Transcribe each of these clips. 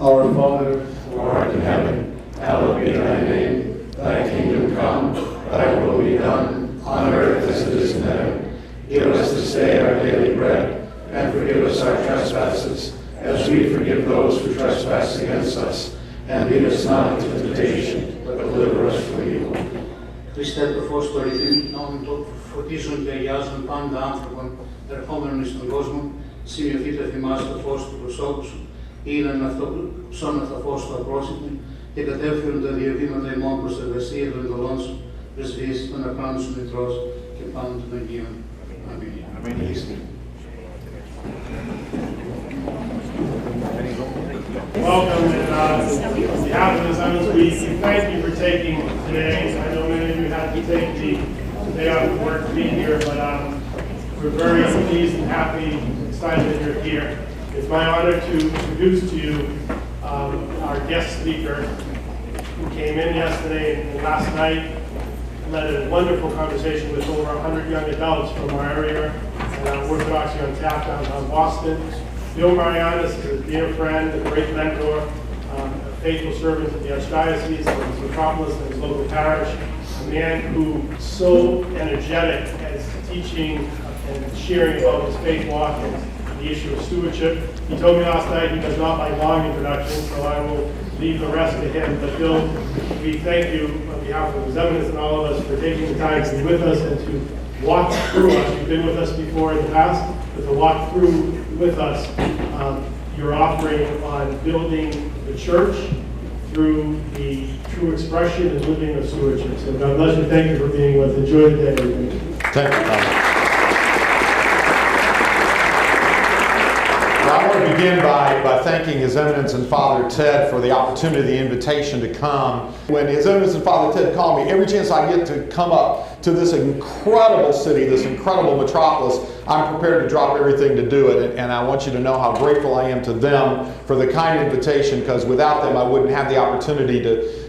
Our Father, who art in heaven, hallowed be thy name. Thy kingdom come, thy will be done, on earth as it is in heaven. Give us this day our daily bread, and forgive us our trespasses, as we forgive those who trespass against us. And lead us not into temptation, but deliver us from evil. Χριστέ, το φως του αληθινών το φωτίζουν και αγιάζουν πάντα άνθρωπον, ερχόμενων εις τον κόσμο, σημειωθείτε θυμάσαι το φως του προσώπου σου, είναι αυτό που ψώνα το φως του απρόσιτου, και κατέφερουν τα διαβήματα ημών προς εργασία των εντολών σου, πρεσβείες των ακράνων σου μητρός και πάνω των Αγίων. Αμήν. Welcome, and on behalf of the Zions, we thank you for taking today. I know many of you had to take the day off of work to be here, but we're very pleased and happy, excited that you're here. It's my honor to introduce to you our guest speaker who came in yesterday and last night, led a wonderful conversation with over 100 young adults from our area and Orthodoxy on Tap downtown Boston. Bill Marianis is a dear friend, a great mentor, a faithful servant of the Archdiocese of his metropolis and his local parish, a man who so energetic as teaching and sharing about his faith walk and the issue of stewardship. He told me last night he does not like long introductions, so I will leave the rest to him. But Bill, we thank you on behalf of His Eminence and all of us for taking the time to be with us and to walk through us. You've been with us before in the past, but to walk through with us your offering on building the church through the true expression and living of stewardship. So God bless you. Thank you for being with us. Enjoy the day, everybody. Thank you, Tom. I want to begin by thanking His Eminence and Father Ted for the opportunity, the invitation to come. When His Eminence and Father Ted called me, every chance I get to come up to this incredible city, this incredible metropolis, I'm prepared to drop everything to do it. And I want you to know how grateful I am to them for the kind invitation, because without them I wouldn't have the opportunity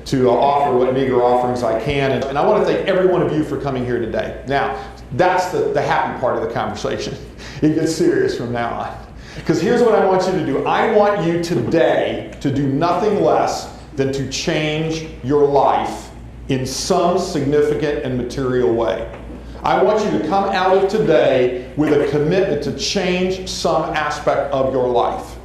to offer what meager offerings I can. And I want to thank every one of you for coming here today. Now, that's the happy part of the conversation. It gets serious from now on. Because here's what I want you to do. I want you today to do nothing less than to change your life in some significant and material way. I want you to come out of today with a commitment to change some aspect of your life.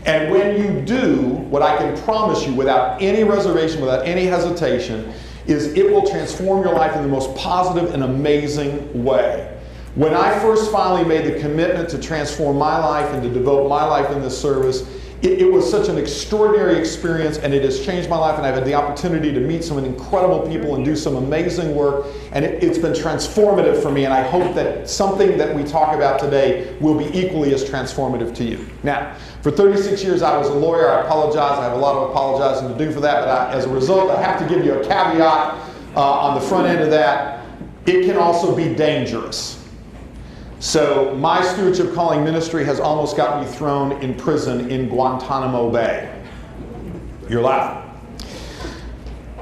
And when you do, what I can promise you without any reservation, without any hesitation, is it will transform your life in the most positive and amazing way. When I first finally made the commitment to transform my life and to devote my life in this service, it was such an extraordinary experience, and it has changed my life, and I've had the opportunity to meet some incredible people and do some amazing work, and it's been transformative for me, and I hope that something that we talk about today will be equally as transformative to you. Now, for 36 years I was a lawyer. I apologize. I have a lot of apologizing to do for that, but as a result, I have to give you a caveat on the front end of that. It can also be dangerous. So my stewardship calling ministry has almost got me thrown in prison in Guantanamo Bay. You're laughing.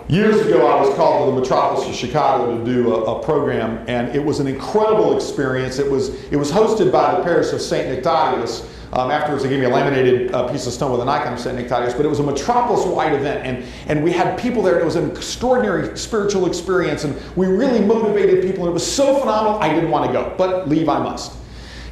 Years ago, I was called to the metropolis of Chicago to do a program, and it was an incredible experience. It was hosted by the parish of St. Nectarius. Afterwards, they gave me a laminated piece of stone with an icon of St. Nectarius, but it was a metropolis-wide event, and we had people there. It was an extraordinary spiritual experience, and we really motivated people, and it was so phenomenal, I didn't want to go, but leave I must.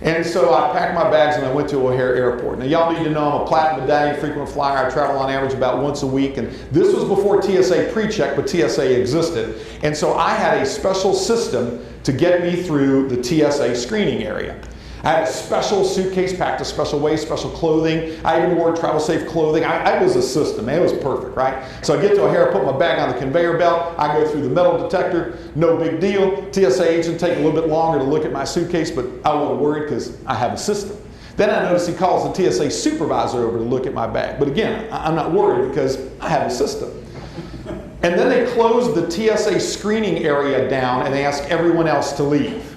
And so I packed my bags and I went to O'Hare Airport. Now, y'all need to know I'm a platinum medallion frequent flyer. I travel on average about once a week, and this was before TSA pre-check, but TSA existed. And so I had a special system to get me through the TSA screening area. I had a special suitcase packed a special way, special clothing. I even wore travel safe clothing. I was a system. It was perfect, right? So I get to O'Hare, put my bag on the conveyor belt. I go through the metal detector. No big deal. TSA agent take a little bit longer to look at my suitcase, but I wasn't worried because I have a system. Then I notice he calls the TSA supervisor over to look at my bag. But again, I'm not worried because I have a system. And then they close the TSA screening area down and they ask everyone else to leave.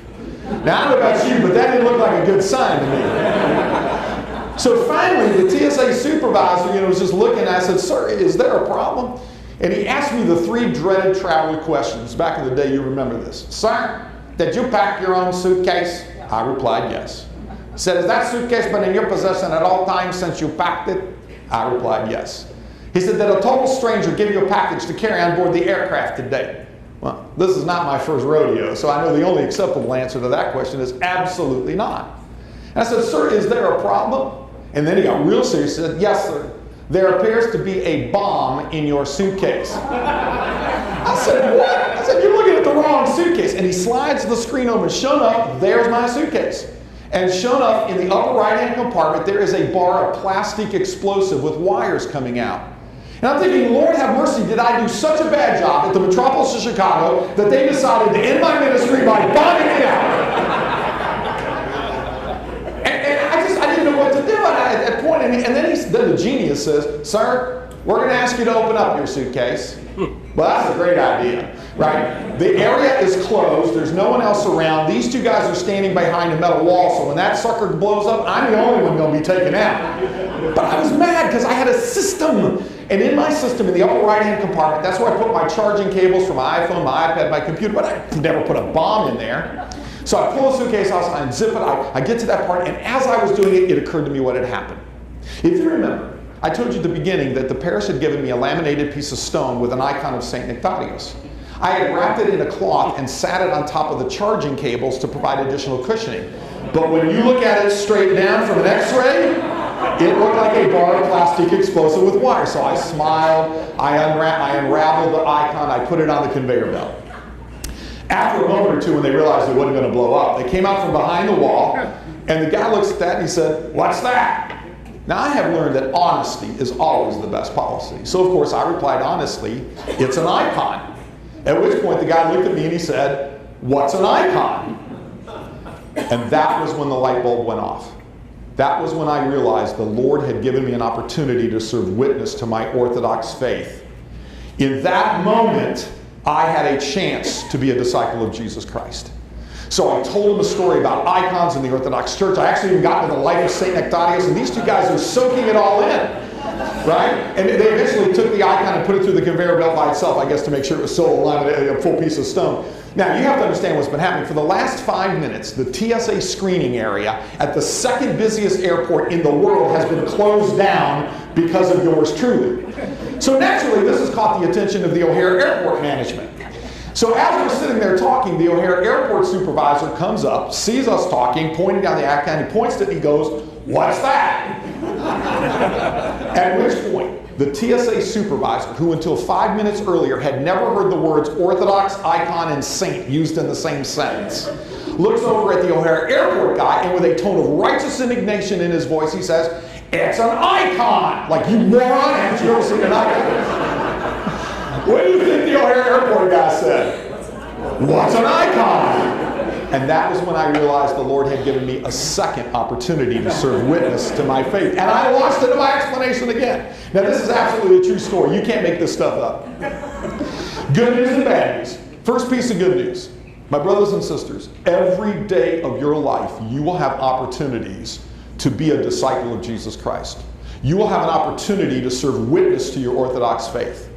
Now, I don't know about you, but that didn't look like a good sign to me. So finally, the TSA supervisor, was just looking, and I said, "Sir, is there a problem?" And he asked me the three dreaded traveler questions. Back in the day, you remember this. "Sir, did you pack your own suitcase?" I replied, "Yes." He said, "Has that suitcase been in your possession at all times since you packed it?" I replied, yes. He said, "Did a total stranger give you a package to carry on board the aircraft today?" Well, this is not my first rodeo, so I know the only acceptable answer to that question is absolutely not. And I said, "Sir, is there a problem?" And then he got real serious and said, "Yes, sir. There appears to be a bomb in your suitcase." I said, "What?" I said, "You're looking at the wrong suitcase." And he slides the screen open. Sure enough, there's my suitcase. And sure enough, in the upper right-hand compartment, there is a bar of plastic explosive with wires coming out. And I'm thinking, Lord have mercy, did I do such a bad job at the metropolis of Chicago that they decided to end my ministry by bombing me out? and I didn't know what to do at that point. And then the genius says, "Sir, we're going to ask you to open up your suitcase." Well, that's a great idea, right? The area is closed. There's no one else around. These two guys are standing behind a metal wall, so when that sucker blows up, I'm the only one going to be taken out. But I was mad because I had a system. And in my system, in the upper right-hand compartment, that's where I put my charging cables for my iPhone, my iPad, my computer, but I never put a bomb in there. So I pull the suitcase out, I unzip it, I get to that part, and as I was doing it, it occurred to me what had happened. If you remember, I told you at the beginning that the parish had given me a laminated piece of stone with an icon of St. Nectarius. I had wrapped it in a cloth and sat it on top of the charging cables to provide additional cushioning. But when you look at it straight down from an x-ray, it looked like a bar of plastic explosive with wire. So I smiled, I unraveled the icon, I put it on the conveyor belt. After a moment or two, when they realized it wasn't going to blow up, they came out from behind the wall, and the guy looks at that and he said, "What's that?" Now, I have learned that honesty is always the best policy. So, of course, I replied honestly, "It's an icon." At which point, the guy looked at me and he said, "What's an icon?" And that was when the light bulb went off. That was when I realized the Lord had given me an opportunity to serve witness to my Orthodox faith. In that moment, I had a chance to be a disciple of Jesus Christ. So I told him a story about icons in the Orthodox Church. I actually even got into the life of St. Nectarius, and these two guys are soaking it all in, right? And they eventually took the icon and put it through the conveyor belt by itself, I guess, to make sure it was still aligned, a full piece of stone. Now, you have to understand what's been happening. For the last 5 minutes, the TSA screening area at the second busiest airport in the world has been closed down because of yours truly. So naturally, this has caught the attention of the O'Hare Airport management. So as we're sitting there talking, the O'Hare Airport supervisor comes up, sees us talking, pointing down the icon, he points to it and he goes, "What's that?" At which point, the TSA supervisor, who until 5 minutes earlier had never heard the words Orthodox, icon, and saint used in the same sentence, looks over at the O'Hare Airport guy and with a tone of righteous indignation in his voice, he says, "It's an icon!" Like, you moron, haven't you ever seen an icon? What do you think the O'Hare Airport guy said? "What's an icon?" And that was when I realized the Lord had given me a second opportunity to serve witness to my faith. And I launched into my explanation again. Now, this is absolutely a true story. You can't make this stuff up. Good news and bad news. First piece of good news. My brothers and sisters, every day of your life, you will have opportunities to be a disciple of Jesus Christ. You will have an opportunity to serve witness to your Orthodox faith.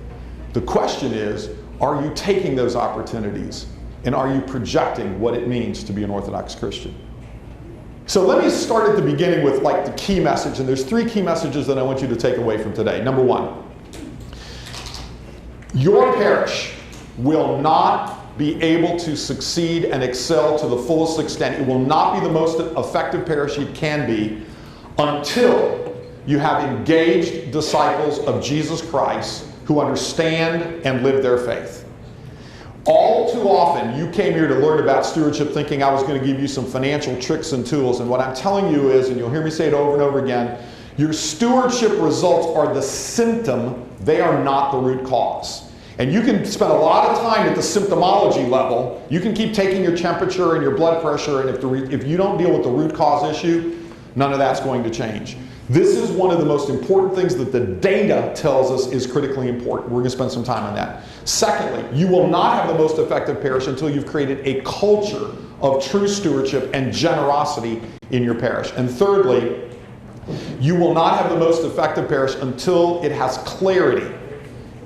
The question is, are you taking those opportunities? And are you projecting what it means to be an Orthodox Christian? So let me start at the beginning with like the key message. And there's 3 key messages that I want you to take away from today. Number 1, your parish will not be able to succeed and excel to the fullest extent. It will not be the most effective parish it can be until you have engaged disciples of Jesus Christ who understand and live their faith. All too often, you came here to learn about stewardship thinking I was going to give you some financial tricks and tools. And what I'm telling you is, and you'll hear me say it over and over again, your stewardship results are the symptom. They are not the root cause. And you can spend a lot of time at the symptomology level. You can keep taking your temperature and your blood pressure, and if you don't deal with the root cause issue, none of that's going to change. This is one of the most important things that the data tells us is critically important. We're going to spend some time on that. Secondly, you will not have the most effective parish until you've created a culture of true stewardship and generosity in your parish. And thirdly, you will not have the most effective parish until it has clarity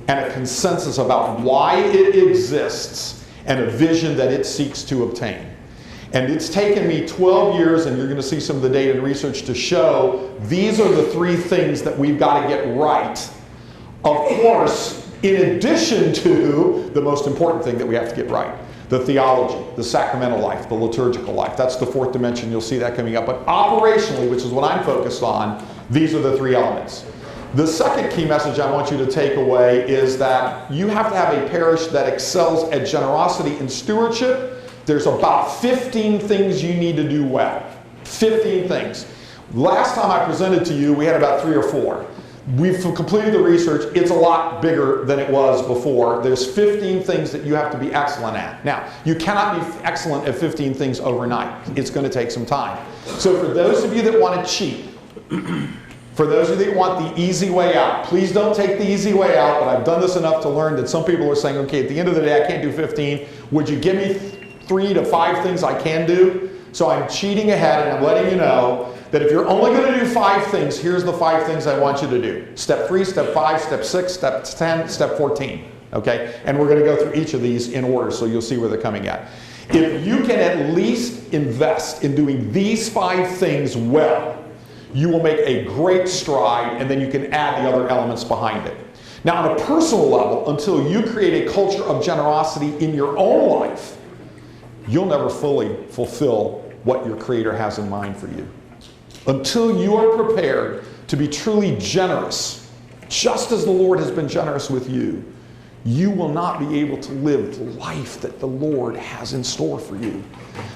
and a consensus about why it exists and a vision that it seeks to obtain. And it's taken me 12 years, and you're going to see some of the data and research to show these are the 3 things that we've got to get right. Of course, in addition to the most important thing that we have to get right, the theology, the sacramental life, the liturgical life. That's the 4th dimension. You'll see that coming up. But operationally, which is what I'm focused on, these are the 3 elements. The second key message I want you to take away is that you have to have a parish that excels at generosity and stewardship. There's about 15 things you need to do well. 15 things. Last time I presented to you, we had about 3 or 4. We've completed the research. It's a lot bigger than it was before. There's 15 things that you have to be excellent at. Now, you cannot be excellent at 15 things overnight. It's going to take some time. So for those of you that want to cheat, for those of you that want the easy way out, please don't take the easy way out, but I've done this enough to learn that some people are saying, okay, at the end of the day, I can't do 15. Would you give me 3 to 5 things I can do? So I'm cheating ahead, and I'm letting you know that if you're only going to do 5 things, here's the 5 things I want you to do. Step 3, step 5, step 6, step 10, step 14. Okay? And we're going to go through each of these in order so you'll see where they're coming at. If you can at least invest in doing these 5 things well, you will make a great stride, and then you can add the other elements behind it. Now, on a personal level, until you create a culture of generosity in your own life, you'll never fully fulfill what your Creator has in mind for you. Until you are prepared to be truly generous, just as the Lord has been generous with you, you will not be able to live the life that the Lord has in store for you.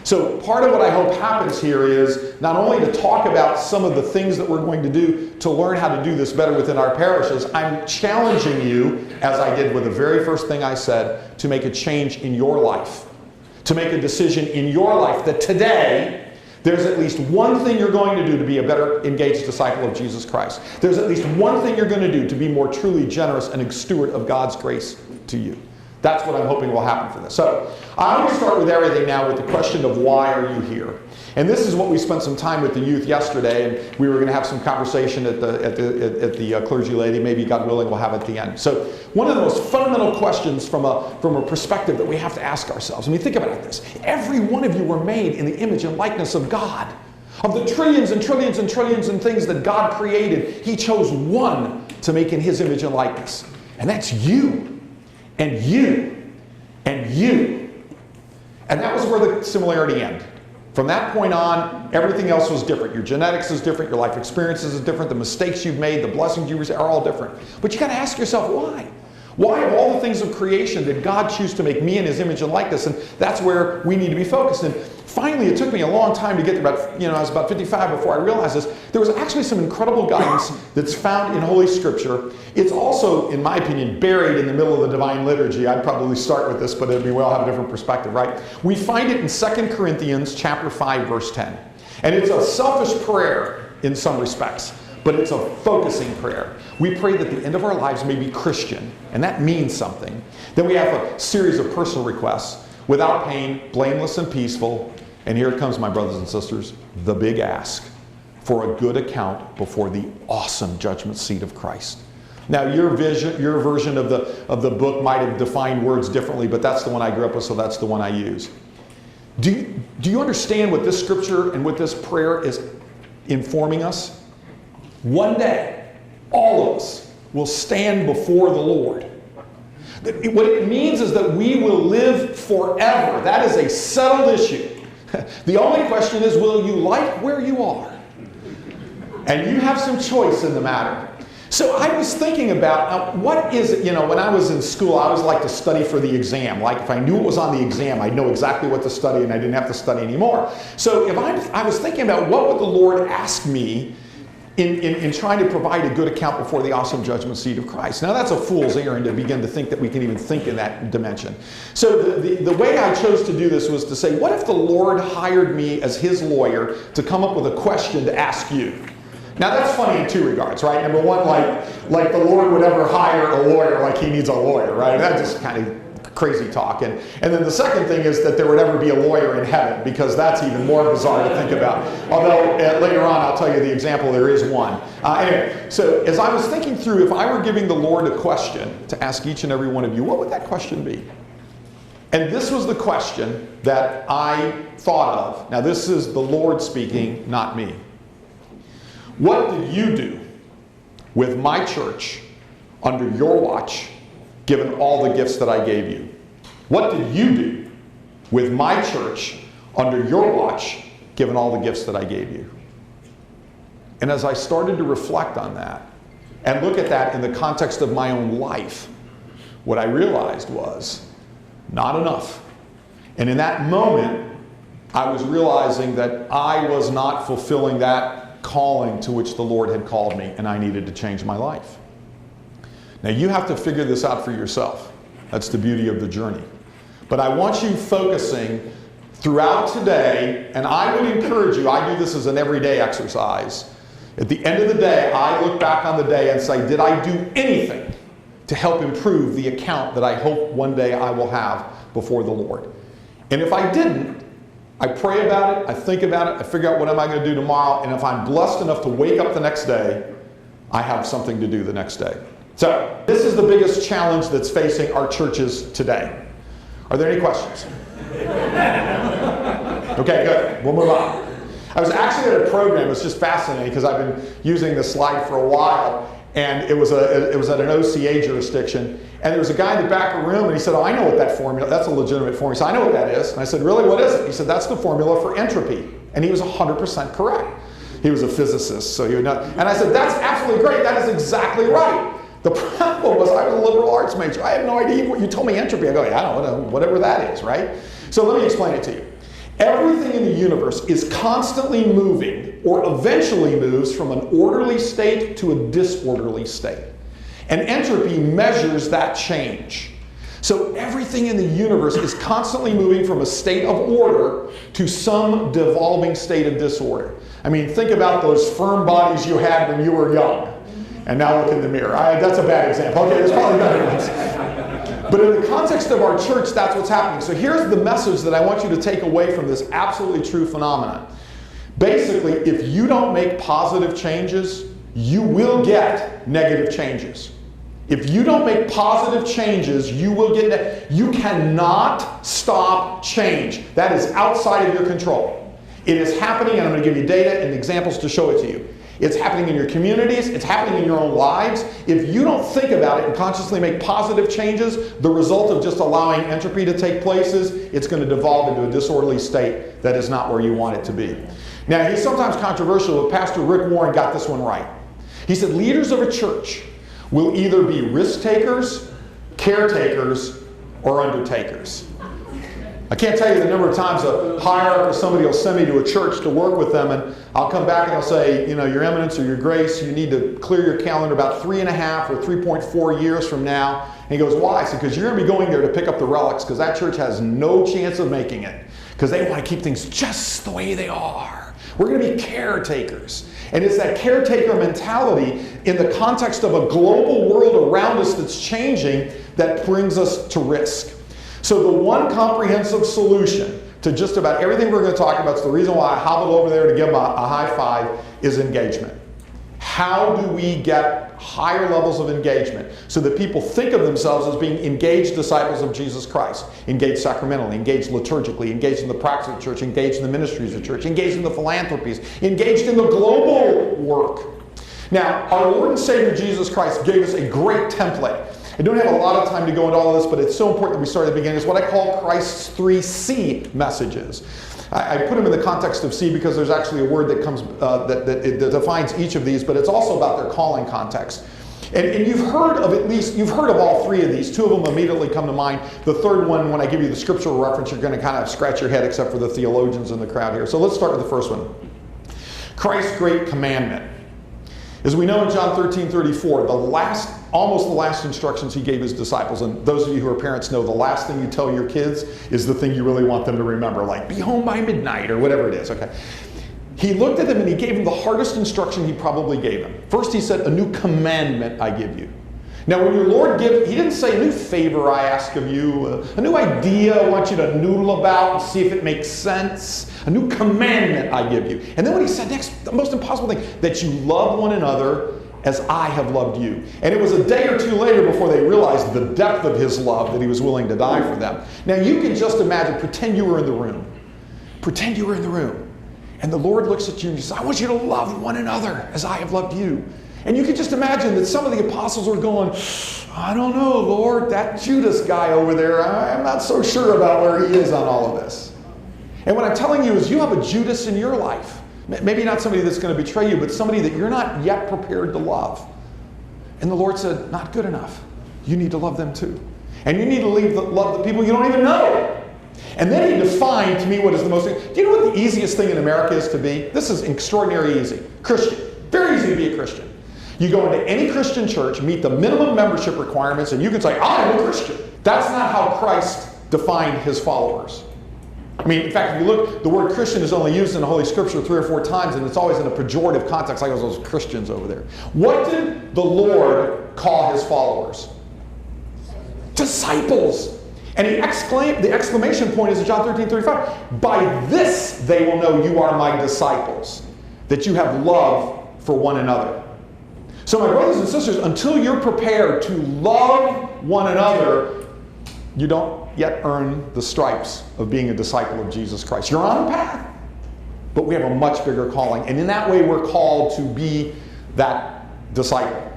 So part of what I hope happens here is not only to talk about some of the things that we're going to do to learn how to do this better within our parishes, I'm challenging you, as I did with the very first thing I said, to make a change in your life. To make a decision in your life that today, there's at least one thing you're going to do to be a better engaged disciple of Jesus Christ. There's at least one thing you're going to do to be more truly generous and a steward of God's grace to you. That's what I'm hoping will happen for this. So I'm going to start with everything now with the question of why are you here? And this is what we spent some time with the youth yesterday, and we were going to have some conversation at the clergy lady. Maybe, God willing, we'll have at the end. So one of the most fundamental questions from a perspective that we have to ask ourselves, I mean, think about this. Every one of you were made in the image and likeness of God. Of the trillions and trillions and trillions and things that God created, He chose one to make in His image and likeness. And that's you. And you. And you. And that was where the similarity ended. From that point on, everything else was different. Your genetics is different, your life experiences is different, the mistakes you've made, the blessings you receive are all different. But you got to ask yourself, why? Why of all the things of creation did God choose to make me in His image and likeness? And that's where we need to be focused. And finally, it took me a long time to get to about, I was about 55 before I realized this. There was actually some incredible guidance that's found in Holy Scripture. It's also, in my opinion, buried in the middle of the Divine Liturgy. I'd probably start with this, but it'd be well have a different perspective, right? We find it in 2 Corinthians chapter 5, verse 10. And it's a selfish prayer in some respects, but it's a focusing prayer. We pray that the end of our lives may be Christian, and that means something. Then we have a series of personal requests: without pain, blameless and peaceful. And here it comes, my brothers and sisters, the big ask: for a good account before the awesome judgment seat of Christ. Now, your version of the book might have defined words differently, but that's the one I grew up with, so that's the one I use. Do you understand what this scripture and what this prayer is informing us? One day, all of us will stand before the Lord. What it means is that we will live forever. That is a settled issue. The only question is, will you like where you are? And you have some choice in the matter. So I was thinking about, what is it, when I was in school, I always liked to study for the exam. Like if I knew what was on the exam, I'd know exactly what to study and I didn't have to study anymore. So if I was thinking about what would the Lord ask me in trying to provide a good account before the awesome judgment seat of Christ. Now that's a fool's errand to begin to think that we can even think in that dimension. So the way I chose to do this was to say, what if the Lord hired me as His lawyer to come up with a question to ask you? Now that's funny in two regards, right? Number one, like the Lord would ever hire a lawyer like He needs a lawyer, right? That's just kind of crazy talk. And then the second thing is that there would ever be a lawyer in heaven, because that's even more bizarre to think about. Although later on I'll tell you the example, there is one. Anyway, so as I was thinking through, if I were giving the Lord a question to ask each and every one of you, what would that question be? And this was the question that I thought of. Now, this is the Lord speaking, not me. What did you do with my church under your watch, given all the gifts that I gave you? What did you do with my church under your watch, given all the gifts that I gave you? And as I started to reflect on that and look at that in the context of my own life, what I realized was not enough. And in that moment, I was realizing that I was not fulfilling that calling to which the Lord had called me, and I needed to change my life. Now, you have to figure this out for yourself. That's the beauty of the journey. But I want you focusing throughout today, and I would encourage you, I do this as an everyday exercise. At the end of the day, I look back on the day and say, did I do anything to help improve the account that I hope one day I will have before the Lord? And if I didn't, I pray about it, I think about it, I figure out what am I going to do tomorrow, and if I'm blessed enough to wake up the next day, I have something to do the next day. So, this is the biggest challenge that's facing our churches today. Are there any questions? Okay, good. We'll move on. I was actually at a program, it's just fascinating because I've been using this slide for a while, and it was at an OCA jurisdiction, and there was a guy in the back of the room, and he said, oh, I know what that formula, that's a legitimate formula. He said, I know what that is. And I said, really, what is it? He said, that's the formula for entropy. And he was 100% correct. He was a physicist, so he would know. And I said, that's absolutely great, that is exactly right. The problem was I was a liberal arts major. I have no idea what you told me entropy. I go, yeah, I don't know, whatever that is, right? So let me explain it to you. Everything in the universe is constantly moving, or eventually moves from an orderly state to a disorderly state. And entropy measures that change. So everything in the universe is constantly moving from a state of order to some devolving state of disorder. I mean, think about those firm bodies you had when you were young. And now look in the mirror. That's a bad example. Okay, there's probably better ones. But in the context of our church, that's what's happening. So here's the message that I want you to take away from this absolutely true phenomenon. Basically, if you don't make positive changes, you will get negative changes. If you don't make positive changes, you will get you cannot stop change. That is outside of your control. It is happening, and I'm going to give you data and examples to show it to you. It's happening in your communities. It's happening in your own lives. If you don't think about it and consciously make positive changes, the result of just allowing entropy to take place is it's going to devolve into a disorderly state that is not where you want it to be. Now, he's sometimes controversial, but Pastor Rick Warren got this one right. He said leaders of a church will either be risk takers, caretakers, or undertakers. I can't tell you the number of times a hierarch or somebody will send me to a church to work with them, and I'll come back and I'll say, you know, Your Eminence or Your Grace, you need to clear your calendar about 3.5 or 3.4 years from now. And he goes, why? I said, because you're going to be going there to pick up the relics, because that church has no chance of making it, because they want to keep things just the way they are. We're going to be caretakers. And it's that caretaker mentality in the context of a global world around us that's changing that brings us to risk. So the one comprehensive solution to just about everything we're going to talk about, it's the reason why I hobbled over there to give them a high five, is engagement. How do we get higher levels of engagement so that people think of themselves as being engaged disciples of Jesus Christ? Engaged sacramentally, engaged liturgically, engaged in the practice of the church, engaged in the ministries of the church, engaged in the philanthropies, engaged in the global work. Now, our Lord and Savior Jesus Christ gave us a great template. I don't have a lot of time to go into all of this, but it's so important that we start at the beginning. It's what I call Christ's 3 C messages. I put them in the context of C because there's actually a word that comes that defines each of these, but it's also about their calling context. And you've heard of all 3 of these. 2 of them immediately come to mind. The third one, when I give you the scriptural reference, you're going to kind of scratch your head, except for the theologians in the crowd here. So let's start with the first one. Christ's great commandment. As we know in John 13:34, almost the last instructions he gave his disciples, and those of you who are parents know the last thing you tell your kids is the thing you really want them to remember, like be home by midnight or whatever it is, okay? He looked at them and he gave them the hardest instruction he probably gave them. First he said, a new commandment I give you. Now when your Lord he didn't say a new favor I ask of you, a new idea I want you to noodle about and see if it makes sense. A new commandment I give you. And then what he said next, the most impossible thing, that you love one another as I have loved you. And it was a day or two later before they realized the depth of his love that he was willing to die for them. Now you can just imagine, pretend you were in the room. Pretend you were in the room. And the Lord looks at you and he says, I want you to love one another as I have loved you. And you can just imagine that some of the apostles were going, I don't know, Lord, that Judas guy over there, I'm not so sure about where he is on all of this. And what I'm telling you is you have a Judas in your life. Maybe not somebody that's going to betray you, but somebody that you're not yet prepared to love. And the Lord said, not good enough. You need to love them too. And you need to love the people you don't even know. And then he defined to me what is the most... Do you know what the easiest thing in America is to be? This is extraordinarily easy. Christian. Very easy to be a Christian. You go into any Christian church, meet the minimum membership requirements, and you can say, I'm a Christian. That's not how Christ defined his followers. I mean, in fact, if you look, the word Christian is only used in the Holy Scripture 3 or 4 times, and it's always in a pejorative context, like those Christians over there. What did the Lord call his followers? Disciples. And he exclaimed, the exclamation point is in John 13:35. By this they will know you are my disciples, that you have love for one another. So my brothers and sisters, until you're prepared to love one another, you don't yet earn the stripes of being a disciple of Jesus Christ. You're on a path, but we have a much bigger calling. And in that way, we're called to be that disciple.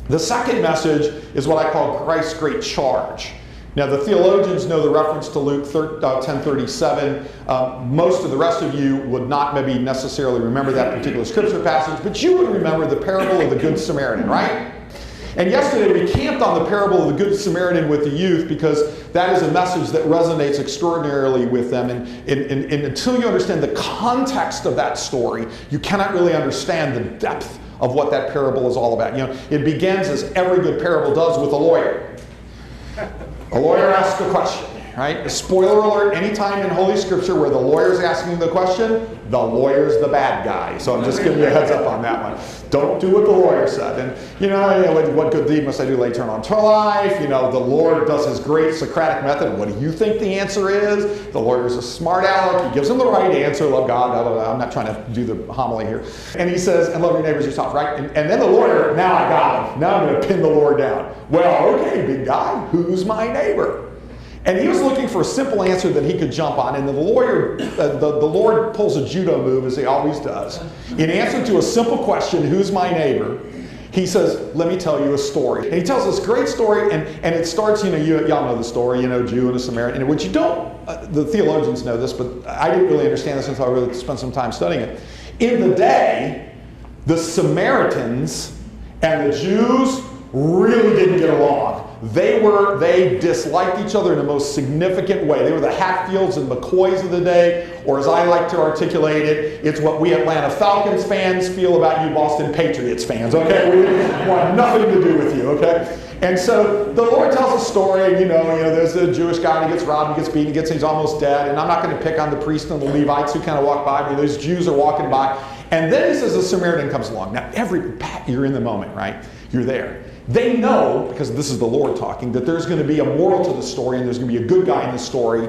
The second message is what I call Christ's great charge. Now, the theologians know the reference to Luke 10:37. Most of the rest of you would not maybe necessarily remember that particular scripture passage, but you would remember the parable of the Good Samaritan, right? And yesterday we camped on the parable of the Good Samaritan with the youth because that is a message that resonates extraordinarily with them. And until you understand the context of that story, you cannot really understand the depth of what that parable is all about. You know, it begins, as every good parable does, with a lawyer. A lawyer asks a question, right? A spoiler alert, anytime in Holy Scripture where the lawyer's asking the question, the lawyer's the bad guy. So I'm just giving you a heads up on that one. Don't do what the lawyer said. And, you know, what good deed must I do to eternal life? You know, the Lord does his great Socratic method. What do you think the answer is? The lawyer's a smart aleck. He gives him the right answer. Love God, blah, blah, blah. I'm not trying to do the homily here. And he says, and love your neighbors yourself, right? And then the lawyer, now I got him. Now I'm going to pin the Lord down. Well, okay, big guy, who's my neighbor? And he was looking for a simple answer that he could jump on. And then the lawyer, the Lord pulls a judo move, as he always does. In answer to a simple question, who's my neighbor? He says, let me tell you a story. And he tells this great story, and it starts, you know, y'all know the story, you know, Jew and a Samaritan. And what you don't, the theologians know this, but I didn't really understand this until I really spent some time studying it. In the day, the Samaritans and the Jews really didn't get along. They disliked each other in the most significant way. They were the Hatfields and McCoys of the day, or as I like to articulate it, it's what we Atlanta Falcons fans feel about you Boston Patriots fans, okay? We want nothing to do with you, okay? And so the Lord tells a story, and you know, there's a Jewish guy, and he gets robbed, he gets beaten, he's almost dead, and I'm not going to pick on the priests and the Levites who kind of walk by, but those Jews are walking by, and then he says a Samaritan comes along. Now, you're in the moment, right? You're there. They know, because this is the Lord talking, that there's going to be a moral to the story and there's going to be a good guy in the story.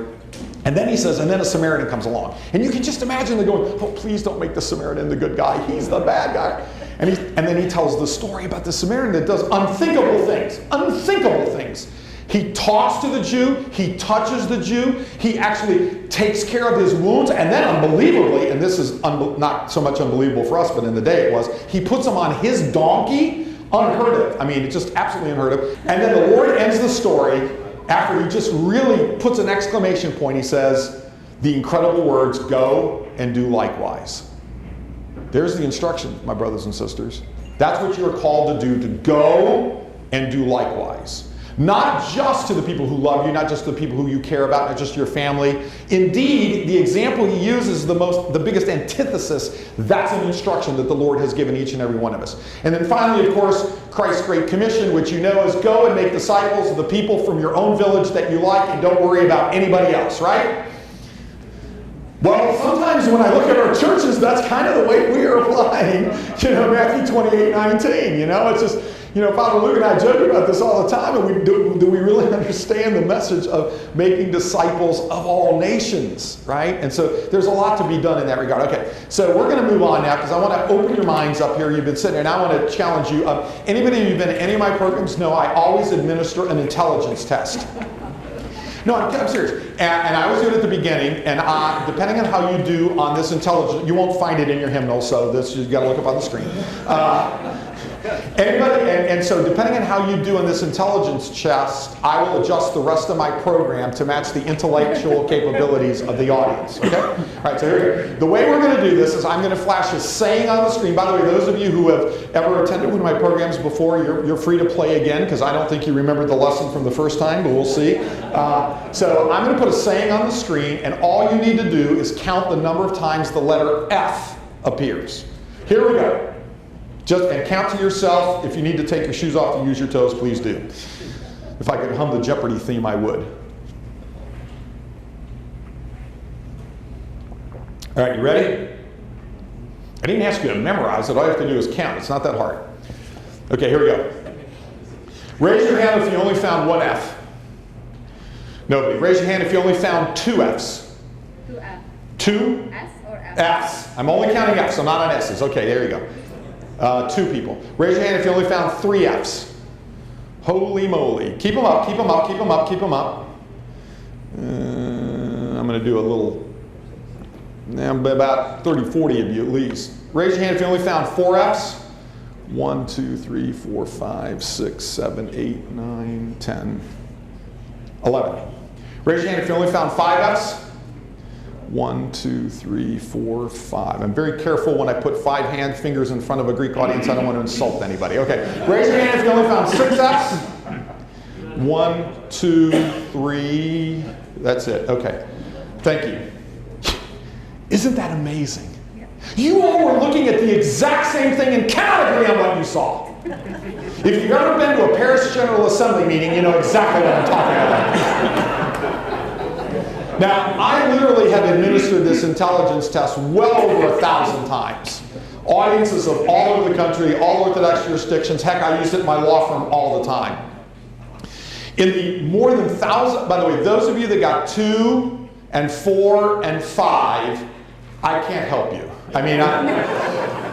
And then he says, and then a Samaritan comes along. And you can just imagine they're going, oh, please don't make the Samaritan the good guy. He's the bad guy. And then he tells the story about the Samaritan that does unthinkable things. Unthinkable things. He talks to the Jew. He touches the Jew. He actually takes care of his wounds. And then unbelievably, and this is not so much unbelievable for us, but in the day it was, he puts him on his donkey. Unheard of. I mean, it's just absolutely unheard of. And then the Lord ends the story after he just really puts an exclamation point. He says the incredible words, go and do likewise. There's the instruction, my brothers and sisters. That's what you're called to do, to go and do likewise. Not just to the people who love you, not just the people who you care about, not just your family. Indeed, the example he uses the biggest antithesis. That's an instruction that the Lord has given each and every one of us. And then finally, of course, Christ's Great Commission, which you know is go and make disciples of the people from your own village that you like, and don't worry about anybody else, right? Well, sometimes when I look at our churches, that's kind of the way we are applying, Matthew 28:19. It's just, You know, Father Luke and I joke about this all the time, and do we really understand the message of making disciples of all nations, right? And so there's a lot to be done in that regard. Okay, so we're going to move on now because I want to open your minds up here. You've been sitting there, and I want to challenge you. Anybody who's been in any of my programs know I always administer an intelligence test. No, I'm serious. And I always do it at the beginning, and depending on how you do on this intelligence, you won't find it in your hymnal, so this you've got to look up on the screen. And so depending on how you do in this intelligence test, I will adjust the rest of my program to match the intellectual capabilities of the audience. Okay? All right, so here we go. The way we're going to do this is I'm going to flash a saying on the screen. By the way, those of you who have ever attended one of my programs before, you're free to play again because I don't think you remembered the lesson from the first time, but we'll see. So I'm going to put a saying on the screen, and all you need to do is count the number of times the letter F appears. Here we go. And count to yourself. If you need to take your shoes off to use your toes, please do. If I could hum the Jeopardy theme, I would. All right, you ready? I didn't ask you to memorize it. All you have to do is count. It's not that hard. Okay, here we go. Raise your hand if you only found one F. Nobody. Raise your hand if you only found two Fs. Two F. Two? S or F? Fs. I'm only counting Fs. I'm not on S's. Okay, there you go. Two people. Raise your hand if you only found three Fs. Holy moly. Keep them up, keep them up, keep them up, keep them up. I'm going to do a little, about 30, 40 of you at least. Raise your hand if you only found four Fs. 1, 2, 3, 4, 5, 6, 7, 8, 9, 10, 11. Raise your hand if you only found five Fs. 1, 2, 3, 4, 5. I'm very careful when I put five fingers in front of a Greek audience. I don't want to insult anybody. Okay. Raise your hand if you only found six Fs. 1, 2, 3. That's it. Okay. Thank you. Isn't that amazing? You all were looking at the exact same thing and cannot agree on what you saw. If you've ever been to a Parish General Assembly meeting, you know exactly what I'm talking about. Now, I literally have administered this intelligence test well over 1,000 times. Audiences of all over the country, all Orthodox jurisdictions. Heck, I use it in my law firm all the time. In the more than 1,000, by the way, those of you that got 2 and 4 and 5, I can't help you. I mean,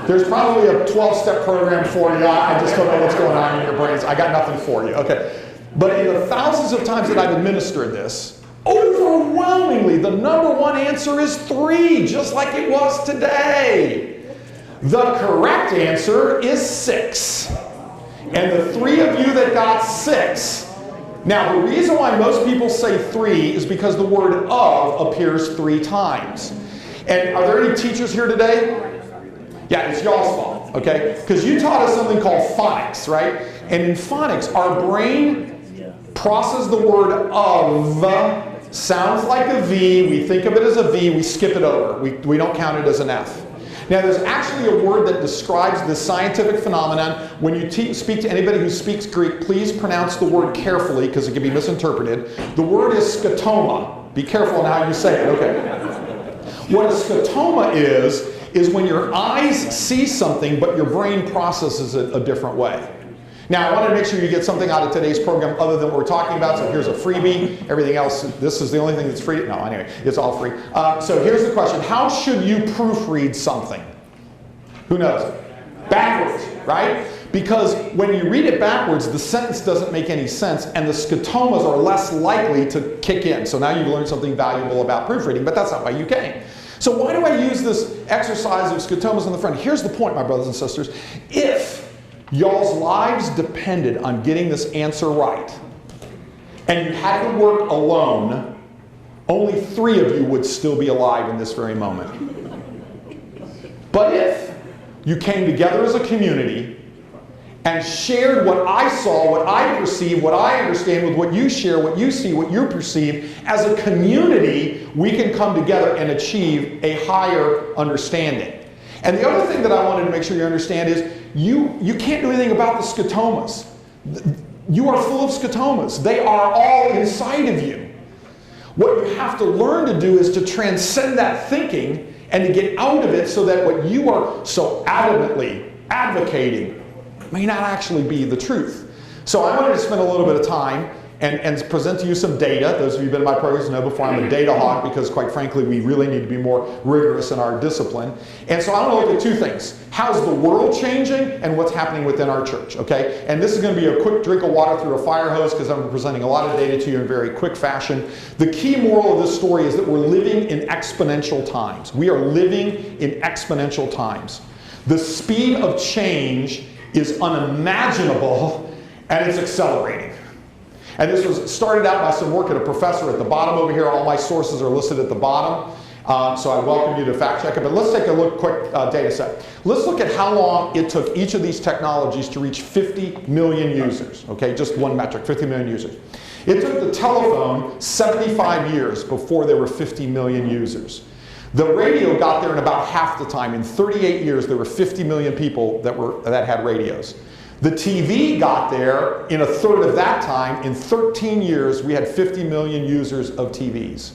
there's probably a 12-step program for you. I just don't know what's going on in your brains. I got nothing for you. Okay. But in the thousands of times that I've administered this, overwhelmingly, the number one answer is 3, just like it was today. The correct answer is 6. And the 3 of you that got 6, now the reason why most people say 3 is because the word of appears 3 times. And are there any teachers here today? Yeah, it's y'all's fault, okay? Because you taught us something called phonics, right? And in phonics, our brain processes the word of. Sounds like a V, we think of it as a V, we skip it over. We don't count it as an F. Now there's actually a word that describes this scientific phenomenon. When you speak to anybody who speaks Greek, please pronounce the word carefully because it can be misinterpreted. The word is scotoma. Be careful in how you say it, okay? What a scotoma is when your eyes see something but your brain processes it a different way. Now, I wanted to make sure you get something out of today's program other than what we're talking about, so here's a freebie. Everything else, this is the only thing that's free. No, anyway, it's all free. So here's the question. How should you proofread something? Who knows? Backwards, right? Because when you read it backwards, the sentence doesn't make any sense, and the scotomas are less likely to kick in. So now you've learned something valuable about proofreading, but that's not why you came. So why do I use this exercise of scotomas on the front? Here's the point, my brothers and sisters. If y'all's lives depended on getting this answer right, and you had to work alone, only 3 of you would still be alive in this very moment. But if you came together as a community and shared what I saw, what I perceive, what I understand with what you share, what you see, what you perceive, as a community, we can come together and achieve a higher understanding. And the other thing that I wanted to make sure you understand is you can't do anything about the scotomas. You are full of scotomas. They are all inside of you. What you have to learn to do is to transcend that thinking and to get out of it so that what you are so adamantly advocating may not actually be the truth. So I wanted to spend a little bit of time and present to you some data. Those of you who've been in my programs know before I'm a data hog because, quite frankly, we really need to be more rigorous in our discipline. And so I want to look at two things. How's the world changing and what's happening within our church, okay? And this is going to be a quick drink of water through a fire hose because I'm presenting a lot of data to you in very quick fashion. The key moral of this story is that we're living in exponential times. We are living in exponential times. The speed of change is unimaginable and it's accelerating. And this was started out by some work at a professor at the bottom over here. All my sources are listed at the bottom. So I welcome you to fact check it. But let's take a look, quick data set. Let's look at how long it took each of these technologies to reach 50 million users. Okay, just one metric, 50 million users. It took the telephone 75 years before there were 50 million users. The radio got there in about half the time. In 38 years, there were 50 million people that had radios. The TV got there in a third of that time. In 13 years, we had 50 million users of TVs.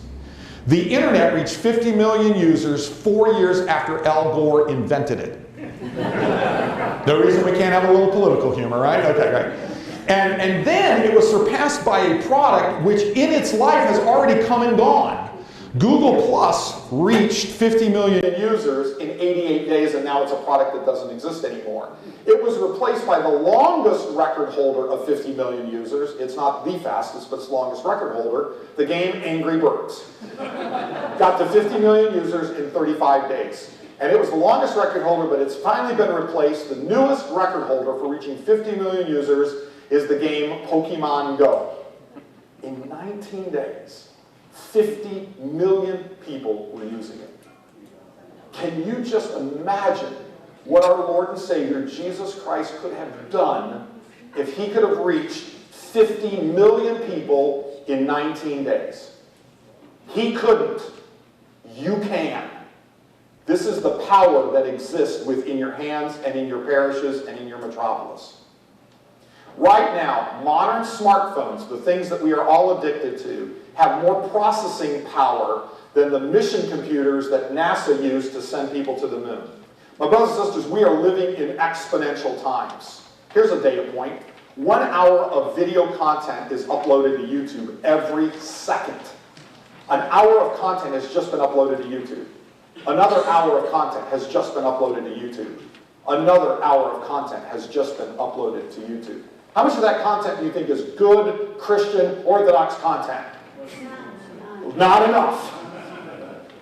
The internet reached 50 million users 4 years after Al Gore invented it. No reason we can't have a little political humor, right? Okay, right. And then it was surpassed by a product which in its life has already come and gone. Google Plus reached 50 million users in 88 days, and now it's a product that doesn't exist anymore. It was replaced by the longest record holder of 50 million users. It's not the fastest, but it's the longest record holder. The game Angry Birds. Got to 50 million users in 35 days. And it was the longest record holder, but it's finally been replaced. The newest record holder for reaching 50 million users is the game Pokemon Go. In 19 days, 50 million people were using it. Can you just imagine what our Lord and Savior, Jesus Christ, could have done if he could have reached 50 million people in 19 days? He couldn't. You can. This is the power that exists within your hands and in your parishes and in your metropolis. Right now, modern smartphones, the things that we are all addicted to, have more processing power than the mission computers that NASA used to send people to the moon. My brothers and sisters, we are living in exponential times. Here's a data point. 1 hour of video content is uploaded to YouTube every second. An hour of content has just been uploaded to YouTube. Another hour of content has just been uploaded to YouTube. Another hour of content has just been uploaded to YouTube. How much of that content do you think is good, Christian, Orthodox content? Not enough.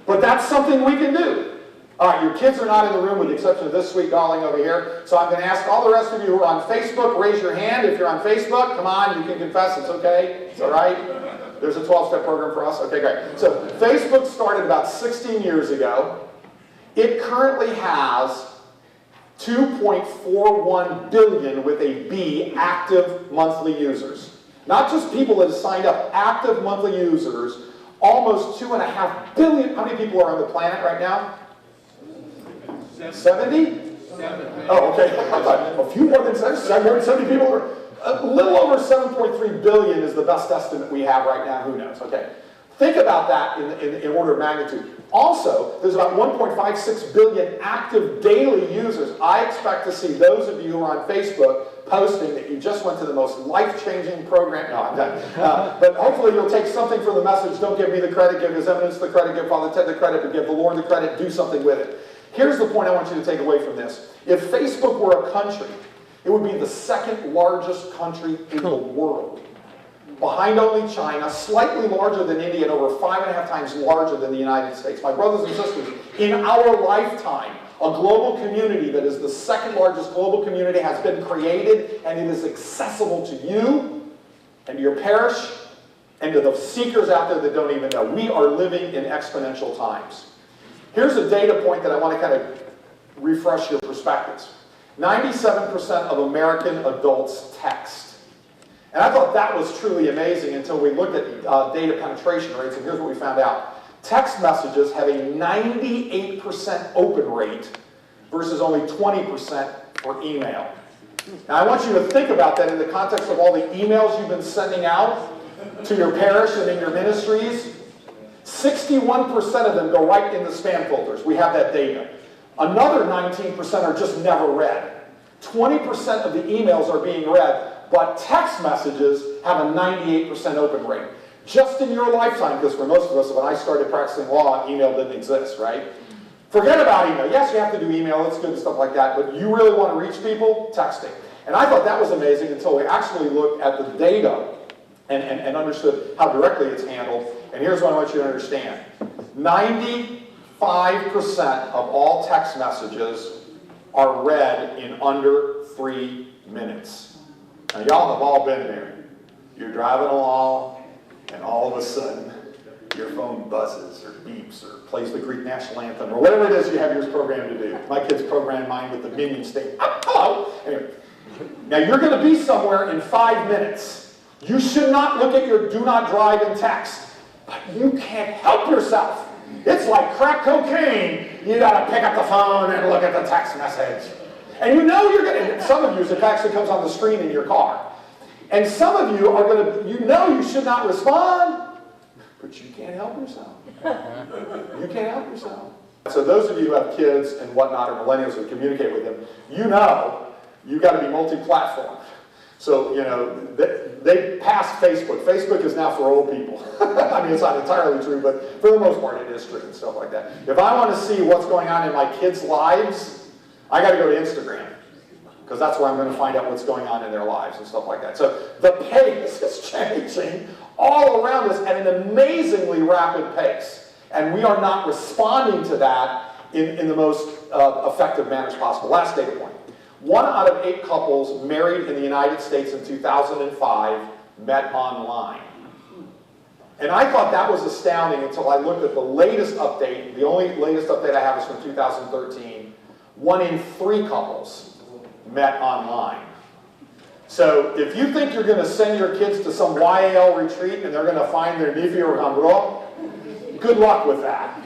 But that's something we can do. All right, your kids are not in the room with the exception of this sweet darling over here. So I'm going to ask all the rest of you who are on Facebook, raise your hand if you're on Facebook. Come on, you can confess, it's okay. It's all right. There's a 12-step program for us. Okay, great. So Facebook started about 16 years ago. It currently has 2.41 billion with a B active monthly users. Not just people that have signed up, active monthly users, almost 2.5 billion. How many people are on the planet right now? 70? Oh, okay. I thought a few more than 770 people. A little over 7.3 billion is the best estimate we have right now. Who knows? Okay. Think about that in order of magnitude. Also, there's about 1.56 billion active daily users. I expect to see those of you who are on Facebook posting that you just went to the most life-changing program. No, I'm done. But hopefully you'll take something from the message. Don't give me the credit. Give His Eminence the credit. Give Father Ted the credit. But give the Lord the credit. Do something with it. Here's the point I want you to take away from this. If Facebook were a country, it would be the second largest country in the world. Behind only China, slightly larger than India, and over 5.5 times larger than the United States. My brothers and sisters, in our lifetime, a global community that is the second largest global community has been created, and it is accessible to you and to your parish and to the seekers out there that don't even know. We are living in exponential times. Here's a data point that I want to kind of refresh your perspectives. 97% of American adults text. And I thought that was truly amazing until we looked at data penetration rates, and here's what we found out. Text messages have a 98% open rate versus only 20% for email. Now I want you to think about that in the context of all the emails you've been sending out to your parish and in your ministries. 61% of them go right in the spam folders. We have that data. Another 19% are just never read. 20% of the emails are being read, but text messages have a 98% open rate. Just in your lifetime, because for most of us, when I started practicing law, email didn't exist, right? Forget about email. Yes, you have to do email, it's good and stuff like that, but you really want to reach people? Texting. And I thought that was amazing until we actually looked at the data and understood how directly it's handled. And here's what I want you to understand. 95% of all text messages are read in under 3 minutes. Now, y'all have all been there. You're driving along, and all of a sudden, your phone buzzes or beeps or plays the Greek national anthem or whatever it is you have yours programmed to do. My kids programmed mine with the minion state. Hello! Anyway. Now, you're going to be somewhere in 5 minutes. You should not look at your do not drive and text, but you can't help yourself. It's like crack cocaine. You got to pick up the phone and look at the text message. And you know you're going to, some of you, it actually comes on the screen in your car. And some of you are going to, you know you should not respond, but you can't help yourself. You can't help yourself. So those of you who have kids and whatnot, or millennials who communicate with them, you know you've got to be multi-platform. So, you know, they passed Facebook. Facebook is now for old people. I mean, it's not entirely true, but for the most part it is true and stuff like that. If I want to see what's going on in my kids' lives, I got to go to Instagram, because that's where I'm going to find out what's going on in their lives and stuff like that. So the pace is changing all around us at an amazingly rapid pace. And we are not responding to that in the most effective manners possible. Last data point. 1 out of 8 couples married in the United States in 2005 met online. And I thought that was astounding until I looked at the latest update. The only latest update I have is from 2013. 1 in 3 couples met online. So if you think you're going to send your kids to some YAL retreat and they're going to find their Nifi or Gambro, good luck with that.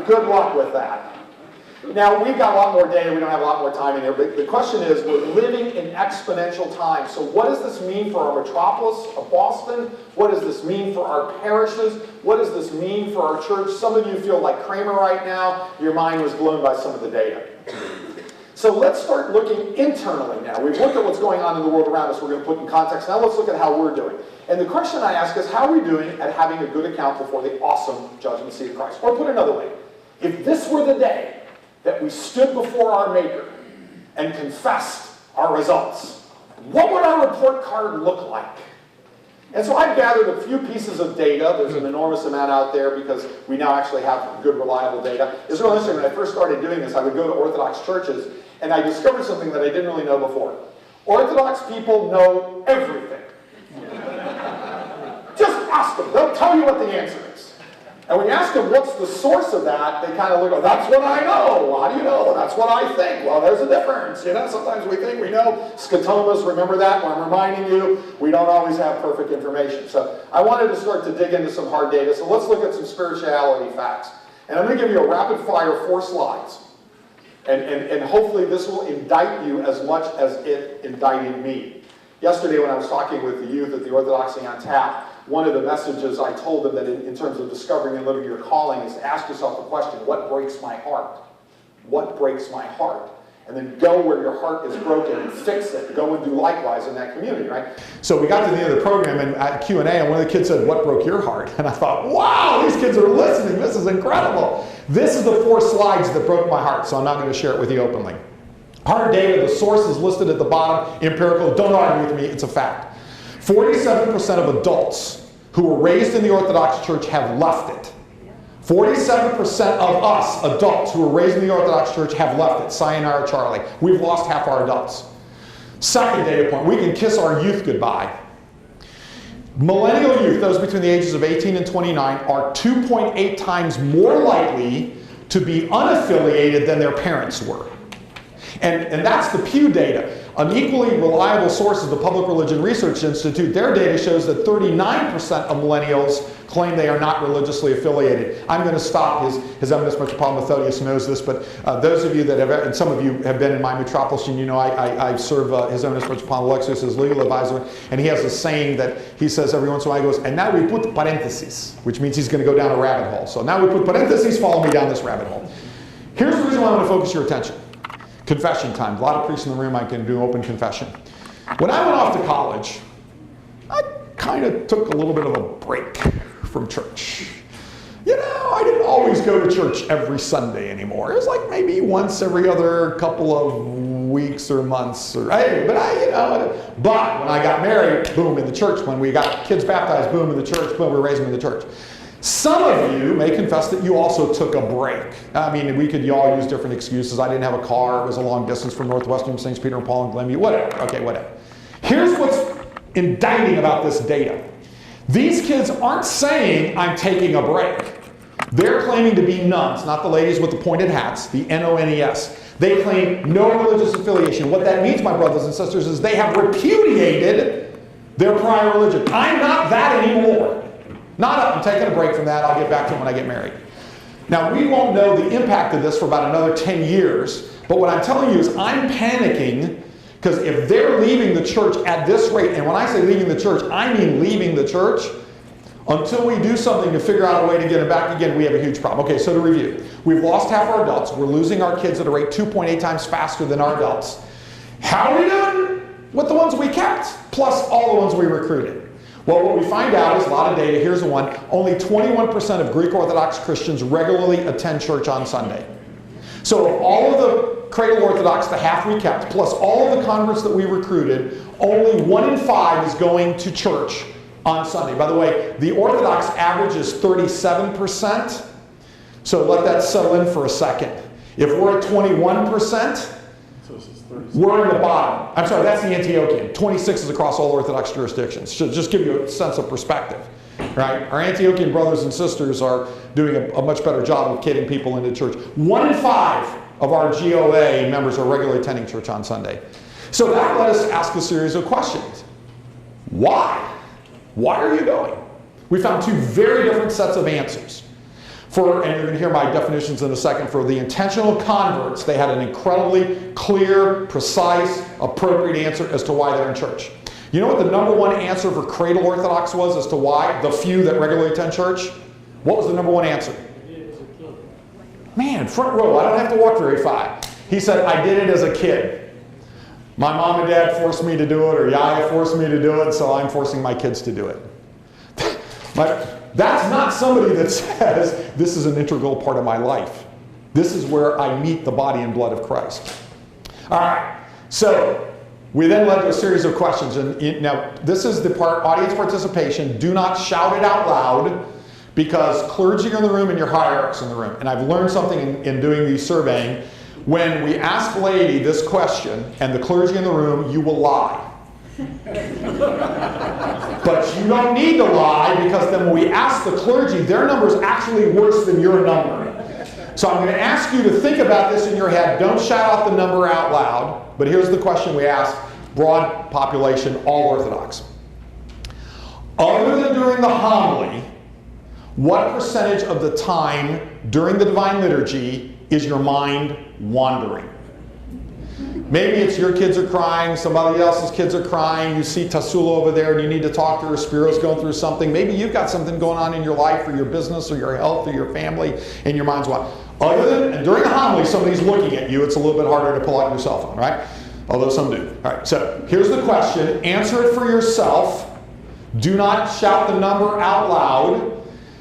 Good luck with that. Now, we've got a lot more data, we don't have a lot more time in here, but the question is, we're living in exponential time. So what does this mean for our metropolis of Boston? What does this mean for our parishes? What does this mean for our church? Some of you feel like Kramer right now. Your mind was blown by some of the data. So let's start looking internally now. We've looked at what's going on in the world around us. We're going to put in context. Now let's look at how we're doing. And the question I ask is, how are we doing at having a good account before the awesome judgment seat of Christ? Or put another way, if this were the day that we stood before our Maker and confessed our results, what would our report card look like? And so I've gathered a few pieces of data. There's an enormous amount out there because we now actually have good, reliable data. It's really interesting. When I first started doing this, I would go to Orthodox churches, and I discovered something that I didn't really know before. Orthodox people know everything. Just ask them. They'll tell you what the answer is. And when you ask them what's the source of that, they kind of look, oh, that's what I know. How do you know? That's what I think. Well, there's a difference. You know, sometimes we think we know. Scotomas, remember that when I'm reminding you, we don't always have perfect information. So I wanted to start to dig into some hard data. So let's look at some spirituality facts. And I'm going to give you a rapid fire 4 slides. And hopefully this will indict you as much as it indicted me. Yesterday when I was talking with the youth at the Orthodoxy on Tap, one of the messages I told them that in terms of discovering and living your calling is to ask yourself the question, what breaks my heart? What breaks my heart? And then go where your heart is broken and fix it. Go and do likewise in that community, right? So we got to the end of the program and at Q&A, and one of the kids said, what broke your heart? And I thought, wow, these kids are listening. This is incredible. This is the 4 slides that broke my heart, so I'm not going to share it with you openly. Hard data, the source is listed at the bottom, empirical. Don't argue with me, it's a fact. 47% of adults who were raised in the Orthodox Church have left it. 47% of us adults who were raised in the Orthodox Church have left it. Sayonara, Charlie. We've lost half our adults. Second data point, we can kiss our youth goodbye. Millennial youth, those between the ages of 18 and 29, are 2.8 times more likely to be unaffiliated than their parents were. And that's the Pew data. An equally reliable source is the Public Religion Research Institute. Their data shows that 39% of millennials claim they are not religiously affiliated. I'm going to stop. His Eminence Metropolitan Methodius knows this, but those of you that have, and some of you have been in my metropolis, and you know I serve His Eminence Metropolitan Alexius as legal advisor, and he has a saying that he says every once in a while, he goes, and now we put parentheses, which means he's going to go down a rabbit hole. So now we put parentheses, follow me down this rabbit hole. Here's the reason why I want to focus your attention. Confession time. A lot of priests in the room, I can do open confession. When I went off to college, I kind of took a little bit of a break from church. You know, I didn't always go to church every Sunday anymore. It was like maybe once every other couple of weeks or months. But when I got married, boom, in the church. When we got kids baptized, boom, in the church. Boom, we raised them in the church. Some of you may confess that you also took a break. I mean, you all use different excuses. I didn't have a car. It was a long distance from Northwestern, St. Peter and Paul and Glenview. Whatever. Okay, whatever. Here's what's indicting about this data. These kids aren't saying, I'm taking a break. They're claiming to be nuns, not the ladies with the pointed hats, the N-O-N-E-S. They claim no religious affiliation. What that means, my brothers and sisters, is they have repudiated their prior religion. I'm not that anymore. I'm taking a break from that. I'll get back to it when I get married. Now, we won't know the impact of this for about another 10 years, but what I'm telling you is I'm panicking because if they're leaving the church at this rate, and when I say leaving the church, I mean leaving the church, until we do something to figure out a way to get them back again, we have a huge problem. Okay, so to review, we've lost half our adults. We're losing our kids at a rate 2.8 times faster than our adults. How are we doing with the ones we kept, plus all the ones we recruited? Well, what we find out is a lot of data. Here's the one. Only 21% of Greek Orthodox Christians regularly attend church on Sunday. So of all of the Cradle Orthodox, the half we kept, plus all of the converts that we recruited, only 1 in 5 is going to church on Sunday. By the way, the Orthodox average is 37%. So let that settle in for a second. If we're at 21%, we're in the bottom. I'm sorry, that's the Antiochian. 26 is across all Orthodox jurisdictions. Should just give you a sense of perspective. Right? Our Antiochian brothers and sisters are doing a much better job of getting people into church. 1 in 5 of our GOA members are regularly attending church on Sunday. So that led us to ask a series of questions. Why? Why are you going? We found 2 very different sets of answers. And you're going to hear my definitions in a second. For the intentional converts, they had an incredibly clear, precise, appropriate answer as to why they're in church. You know what the number one answer for Cradle Orthodox was as to why? The few that regularly attend church? What was the number one answer? Man, front row, I don't have to walk very far. He said, I did it as a kid. My mom and dad forced me to do it, or Yaya forced me to do it, so I'm forcing my kids to do it. That's not somebody that says, this is an integral part of my life. This is where I meet the body and blood of Christ. All right, so we then led to a series of questions. And now, this is the part, audience participation. Do not shout it out loud, because clergy are in the room and your hierarchs in the room. And I've learned something in doing these surveying. When we ask lady this question, and the clergy in the room, you will lie. But you don't need to lie, because then when we ask the clergy, their number is actually worse than your number. So I'm going to ask you to think about this in your head. Don't shout out the number out loud. But here's the question we ask, broad population, all Orthodox. Other than during the homily, what percentage of the time during the Divine Liturgy is your mind wandering? Maybe it's your kids are crying, somebody else's kids are crying, you see Tasula over there and you need to talk to her, Spiro's going through something. Maybe you've got something going on in your life or your business or your health or your family and your mind's wandering. And during the homily, somebody's looking at you, it's a little bit harder to pull out your cell phone, right? Although some do. All right, so here's the question. Answer it for yourself. Do not shout the number out loud.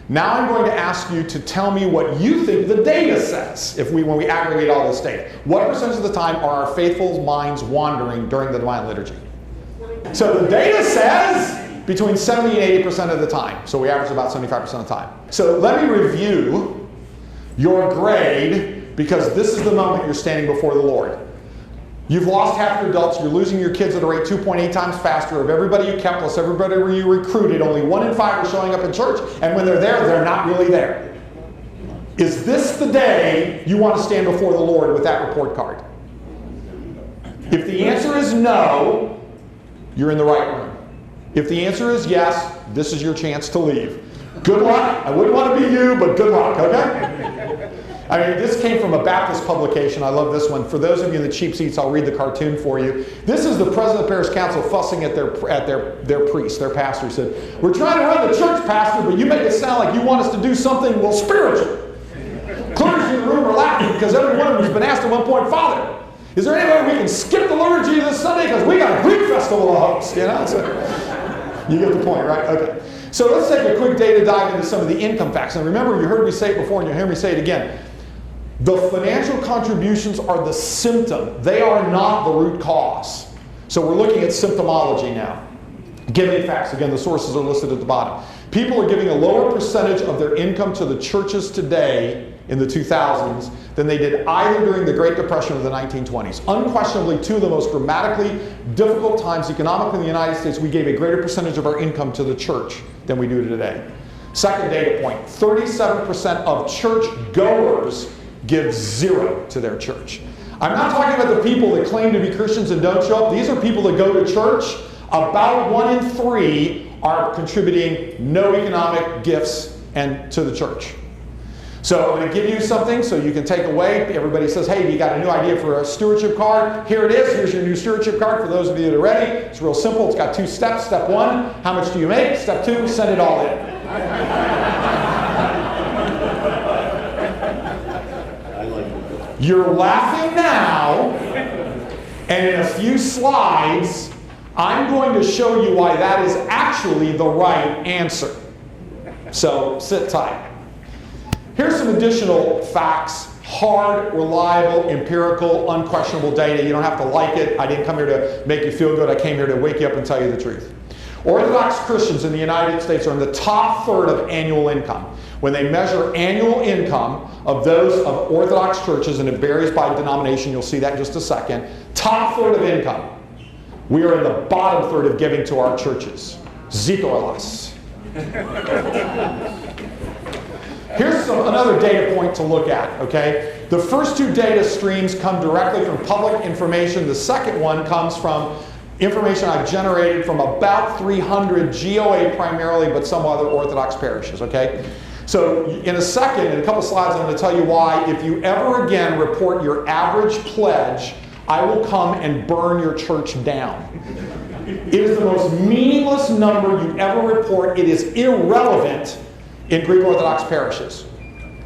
Now I'm going to ask you to tell me what you think the data says when we aggregate all this data. What percentage of the time are our faithful minds wandering during the Divine Liturgy? So the data says between 70 and 80% of the time. So we average about 75% of the time. So let me review your grade, because this is the moment you're standing before the Lord. You've lost half your adults. You're losing your kids at a rate 2.8 times faster. Of everybody you kept plus everybody you recruited, only 1 in 5 are showing up in church. And when they're there, they're not really there. Is this the day you want to stand before the Lord with that report card? If the answer is no, you're in the right room. If the answer is yes, this is your chance to leave. Good luck. I wouldn't want to be you, but good luck, okay? I mean, this came from a Baptist publication. I love this one. For those of you in the cheap seats, I'll read the cartoon for you. This is the president of the parish council fussing at their priest, their pastor. He said, we're trying to run the church, pastor, but you make it sound like you want us to do something, spiritual. Clergy in the room are laughing because every one of them has been asked at one point, Father, Is there any way we can skip the liturgy this Sunday because we got a Greek festival to host? You know, so you get the point, right? Okay. So let's take a quick data dive into some of the income facts. And remember, you heard me say it before, and you'll hear me say it again. The financial contributions are the symptom. They are not the root cause. So we're looking at symptomology now. Giving facts. Again, the sources are listed at the bottom. People are giving a lower percentage of their income to the churches today in the 2000s than they did either during the Great Depression or the 1920s. Unquestionably, two of the most dramatically difficult times economically in the United States, we gave a greater percentage of our income to the church than we do today. Second data point, 37% of church goers give zero to their church. I'm not talking about the people that claim to be Christians and don't show up. These are people that go to church. About 1 in 3 are contributing no economic gifts and to the church. So I'm going to give you something so you can take away. Everybody says, hey, you got a new idea for a stewardship card? Here it is. Here's your new stewardship card for those of you that are ready. It's real simple. It's got 2 steps. Step 1, how much do you make? Step 2, send it all in. You're laughing now, and in a few slides, I'm going to show you why that is actually the right answer. So sit tight. Here's some additional facts. Hard, reliable, empirical, unquestionable data. You don't have to like it. I didn't come here to make you feel good. I came here to wake you up and tell you the truth. Orthodox Christians in the United States are in the top third of annual income. When they measure annual income of those of Orthodox churches, and it varies by denomination, you'll see that in just a second, top third of income. We are in the bottom third of giving to our churches. Zito alas. Here's another data point to look at, okay? The first 2 data streams come directly from public information. The second one comes from information I've generated from about 300 GOA primarily, but some other Orthodox parishes, okay? So in a second, in a couple slides, I'm going to tell you why if you ever again report your average pledge, I will come and burn your church down. It is the most meaningless number you ever report. It is irrelevant in Greek Orthodox parishes.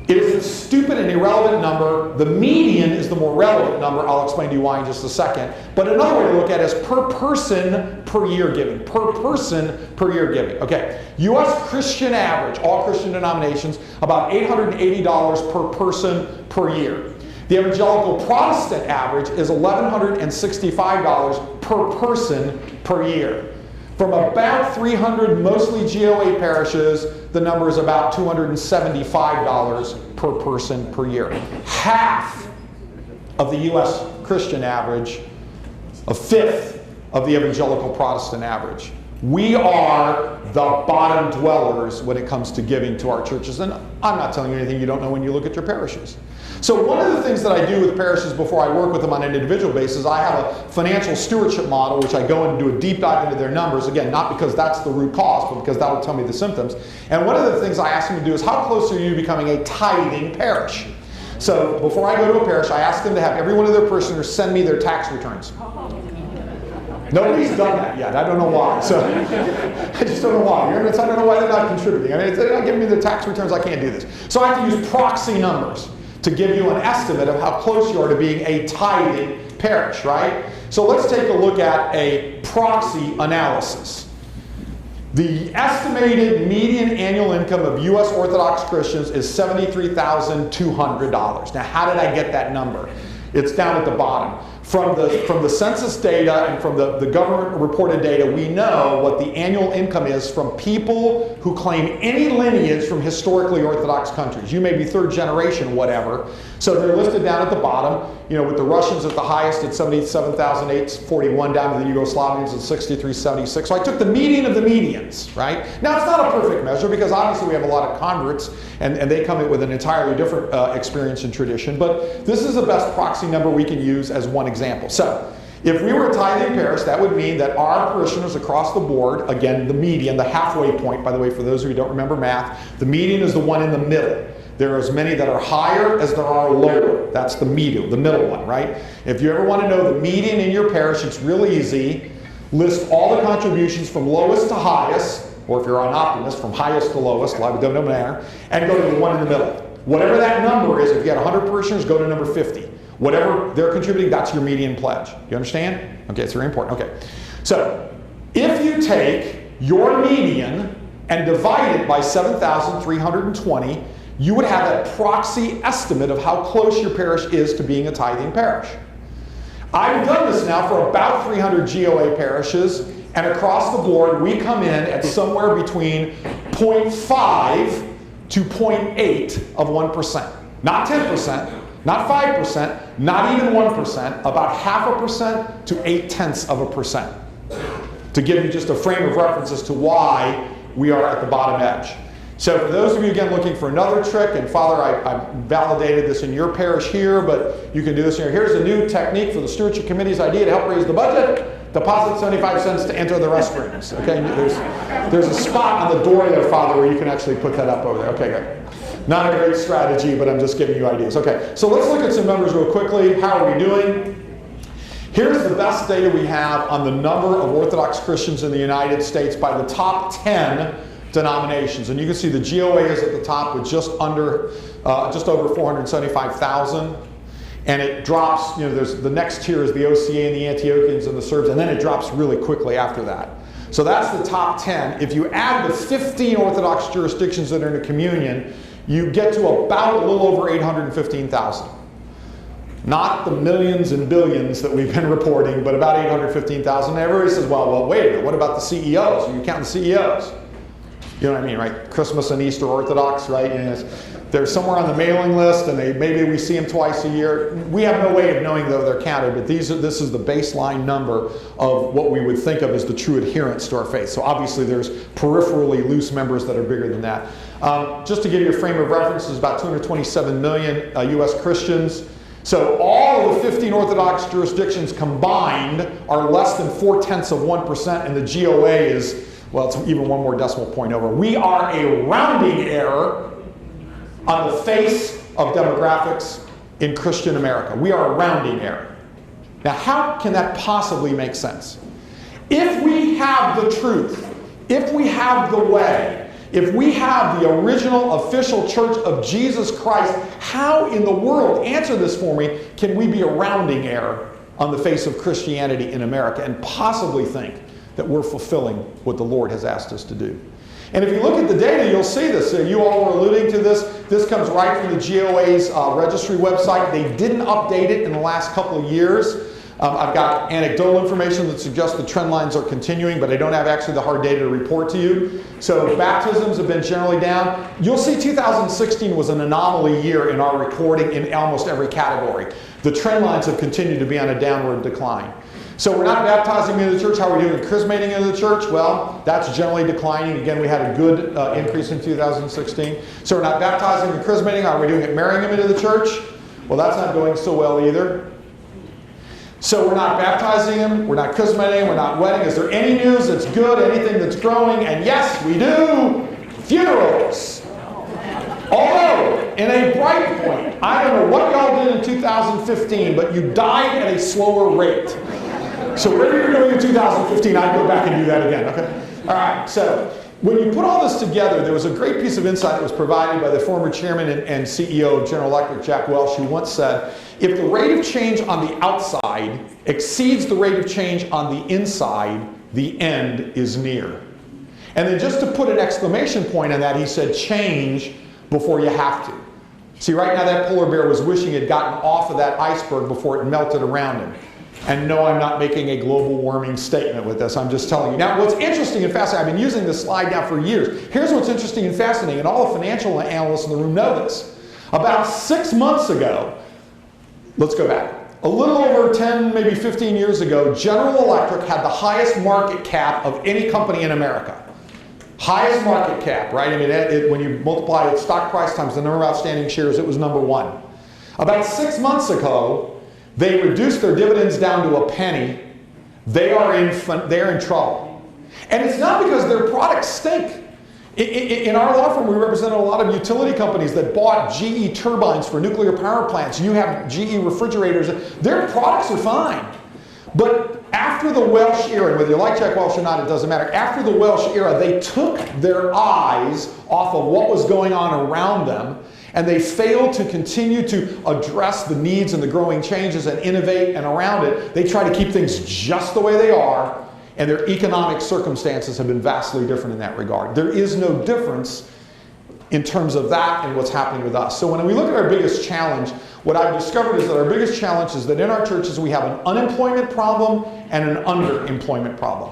It is a stupid and irrelevant number. The median is the more relevant number. I'll explain to you why in just a second. But another way to look at it is per person per year giving. Per person per year giving. Okay, U.S. Christian average, all Christian denominations, about $880 per person per year. The evangelical Protestant average is $1,165 per person per year. From about 300 mostly GOA parishes, the number is about $275 per person per year. Half of the U.S. Christian average, a fifth of the evangelical Protestant average. We are the bottom dwellers when it comes to giving to our churches. And I'm not telling you anything you don't know when you look at your parishes. So one of the things that I do with parishes before I work with them on an individual basis, I have a financial stewardship model, which I go and do a deep dive into their numbers. Again, not because that's the root cause, but because that will tell me the symptoms. And one of the things I ask them to do is, how close are you to becoming a tithing parish? So before I go to a parish, I ask them to have every one of their parishioners send me their tax returns. Nobody's done that yet. I don't know why. So I just don't know why. I don't know why they're not contributing. I mean, if they're not giving me the tax returns, I can't do this. So I have to use proxy numbers to give you an estimate of how close you are to being a tithing parish, right? So let's take a look at a proxy analysis. The estimated median annual income of U.S. Orthodox Christians is $73,200. Now, how did I get that number? It's down at the bottom. From the census data and from the government reported data, we know what the annual income is from people who claim any lineage from historically Orthodox countries. You may be third generation, whatever. So they're listed down at the bottom. You know, with the Russians at the highest at 77,841, down to the Yugoslavians at 6,376. So I took the median of the medians, right? Now, it's not a perfect measure because obviously we have a lot of converts and they come in with an entirely different experience and tradition. But this is the best proxy number we can use as one example. So if we were a tithing parish, that would mean that our parishioners across the board, again, the median, the halfway point, by the way, for those of you who don't remember math, the median is the one in the middle. There are as many that are higher as there are lower. That's the median, the middle one, right? If you ever want to know the median in your parish, it's really easy. List all the contributions from lowest to highest, or if you're an optimist, from highest to lowest, like it doesn't matter, and go to the one in the middle. Whatever that number is, if you had 100 parishioners, go to number 50. Whatever they're contributing, that's your median pledge. You understand? Okay, it's very important. Okay. So, if you take your median and divide it by 7,320, you would have a proxy estimate of how close your parish is to being a tithing parish. I've done this now for about 300 GOA parishes, and across the board, we come in at somewhere between 0.5 to 0.8 of 1%. Not 10%, not 5%, not even 1%, about 0.5% to 0.8%. To give you just a frame of reference as to why we are at the bottom edge. So for those of you, again, looking for another trick, and Father, I validated this in your parish here, but you can do this here. Here's a new technique for the Stewardship Committee's idea to help raise the budget. Deposit 75 cents to enter the restrooms. Okay, there's a spot on the door there, Father, where you can actually put that up over there. Okay, good. Not a great strategy, but I'm just giving you ideas. Okay, so let's look at some numbers real quickly. How are we doing? Here's the best data we have on the number of Orthodox Christians in the United States by the top 10 denominations. And you can see the GOA is at the top with just over 475,000. And it drops, there's the next tier is the OCA and the Antiochians and the Serbs, and then it drops really quickly after that. So that's the top 10. If you add the 15 Orthodox jurisdictions that are in a communion, you get to about a little over 815,000. Not the millions and billions that we've been reporting, but about 815,000. And everybody says, well, wait a minute, what about the CEOs? Are you counting CEOs? You know what I mean, right? Christmas and Easter Orthodox, right? They're somewhere on the mailing list, and maybe we see them twice a year. We have no way of knowing, though, they're counted, but this is the baseline number of what we would think of as the true adherence to our faith. So obviously there's peripherally loose members that are bigger than that. Just to give you a frame of reference, there's about 227 million U.S. Christians. So all of the 15 Orthodox jurisdictions combined are less than 0.4%, and the GOA is, well, it's even one more decimal point over. We are a rounding error on the face of demographics in Christian America. We are a rounding error. Now, how can that possibly make sense? If we have the truth, if we have the way, if we have the original official church of Jesus Christ, how in the world, answer this for me, can we be a rounding error on the face of Christianity in America and possibly think that we're fulfilling what the Lord has asked us to do? And if you look at the data, you'll see this. You all were alluding to this. This comes right from the GOA's registry website. They didn't update it in the last couple of years. I've got anecdotal information that suggests the trend lines are continuing, but I don't have actually the hard data to report to you. So baptisms have been generally down. You'll see 2016 was an anomaly year in our recording in almost every category. The trend lines have continued to be on a downward decline. So we're not baptizing into the church. How are we doing chrismating into the church? Well, that's generally declining. Again, we had a good increase in 2016. So we're not baptizing and chrismating. How are we doing at marrying them into the church? Well, that's not going so well either. So we're not baptizing them, we're not chrismating, we're not wedding. Is there any news that's good, anything that's growing? And yes, we do. Funerals. Although, in a bright point, I don't know what y'all did in 2015, but you died at a slower rate. So whatever you're doing in 2015, I'd go back and do that again, okay? All right, so when you put all this together, there was a great piece of insight that was provided by the former chairman and CEO of General Electric, Jack Welch, who once said, if the rate of change on the outside exceeds the rate of change on the inside, the end is near. And then just to put an exclamation point on that, he said, change before you have to. See, right now that polar bear was wishing it had gotten off of that iceberg before it melted around him. And no, I'm not making a global warming statement with this. I'm just telling you. Now, what's interesting and fascinating, I've been using this slide now for years. Here's what's interesting and fascinating, and all the financial analysts in the room know this. About 6 months ago, let's go back. A little over 10, maybe 15 years ago, General Electric had the highest market cap of any company in America. Highest market cap, right? I mean, when you multiply its stock price times the number of outstanding shares, it was number one. About 6 months ago, they reduced their dividends down to a penny. They're in trouble. And it's not because their products stink. In our law firm, we represented a lot of utility companies that bought GE turbines for nuclear power plants. You have GE refrigerators. Their products are fine. But after the Welsh era, and whether you like Jack Welch or not, it doesn't matter. After the Welsh era, they took their eyes off of what was going on around them, and they failed to continue to address the needs and the growing changes and innovate, and around it, they try to keep things just the way they are, and their economic circumstances have been vastly different in that regard. There is no difference in terms of that and what's happening with us. So when we look at our biggest challenge, what I've discovered is that our biggest challenge is that in our churches we have an unemployment problem and an underemployment problem.